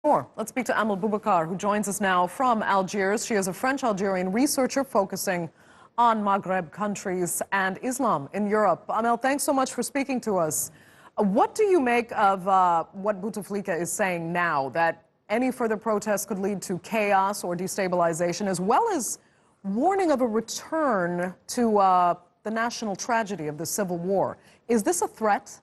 More. Let's speak to Amel Boubekeur, who joins us now from Algiers. She is a French-Algerian researcher focusing on Maghreb countries and Islam in Europe. Amel, thanks so much for speaking to us. What do you make of what Bouteflika is saying now, that any further protests could lead to chaos or destabilization, as well as warning of a return to the national tragedy of the civil war? Is this a threat?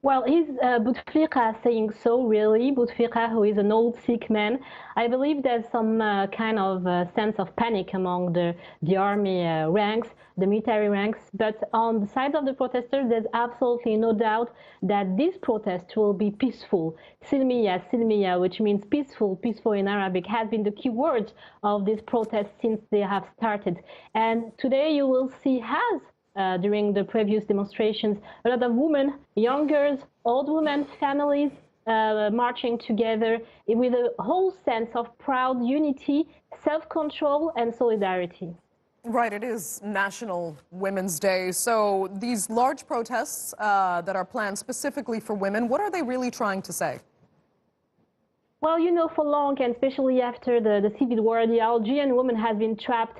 Well, is Bouteflika saying so, really? Bouteflika, who is an old sick man. I believe there's some kind of sense of panic among the army ranks, the military ranks. But on the side of the protesters, there's absolutely no doubt that this protest will be peaceful. Silmiya, silmiya, which means peaceful, peaceful in Arabic, has been the key word of this protest since they have started. And today you will see during the previous demonstrations, a lot of women, young girls, old women, families marching together with a whole sense of proud unity, self-control, and solidarity. Right, it is National Women's Day. So these large protests that are planned specifically for women, what are they really trying to say? Well, you know, for long, and especially after the civil war, the Algerian woman has been trapped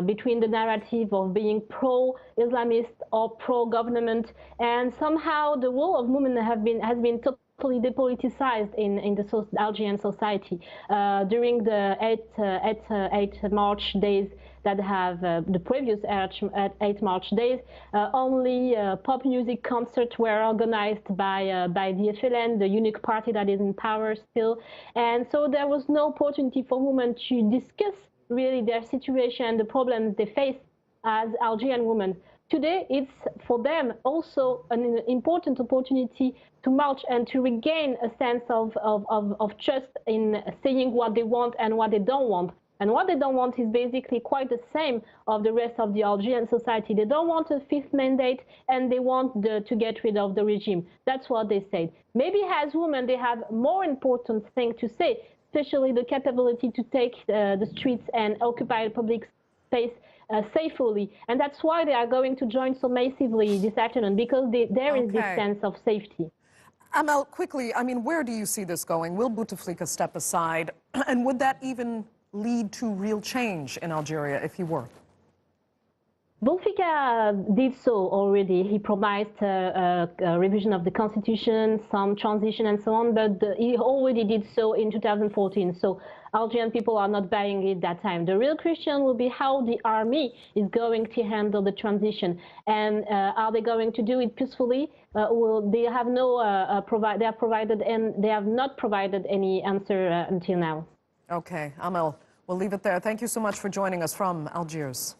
between the narrative of being pro-Islamist or pro-government, and somehow the role of women has been totally depoliticized in the Algerian society. During the 8 March days that have the previous 8 March days, only pop music concerts were organized by the FLN, the unique party that is in power still. And so there was no opportunity for women to discuss really their situation and the problems they face as Algerian women. Today, it's for them also an important opportunity to march and to regain a sense of trust in saying what they want and what they don't want. And what they don't want is basically quite the same of the rest of the Algerian society. They don't want a fifth mandate, and they want to get rid of the regime. That's what they said. Maybe as women, they have more important thing to say, especially the capability to take the streets and occupy public space safely. And that's why they are going to join so massively this afternoon, because there is this sense of safety. Amel, quickly, I mean, where do you see this going? Will Bouteflika step aside? And would that even lead to real change in Algeria if he were? Bouteflika did so already. He promised a revision of the constitution, some transition and so on, but he already did so in 2014. So Algerian people are not buying it that time. The real question will be how the army is going to handle the transition, and are they going to do it peacefully? They have they have not provided any answer until now. Okay, Amel, we'll leave it there. Thank you so much for joining us from Algiers.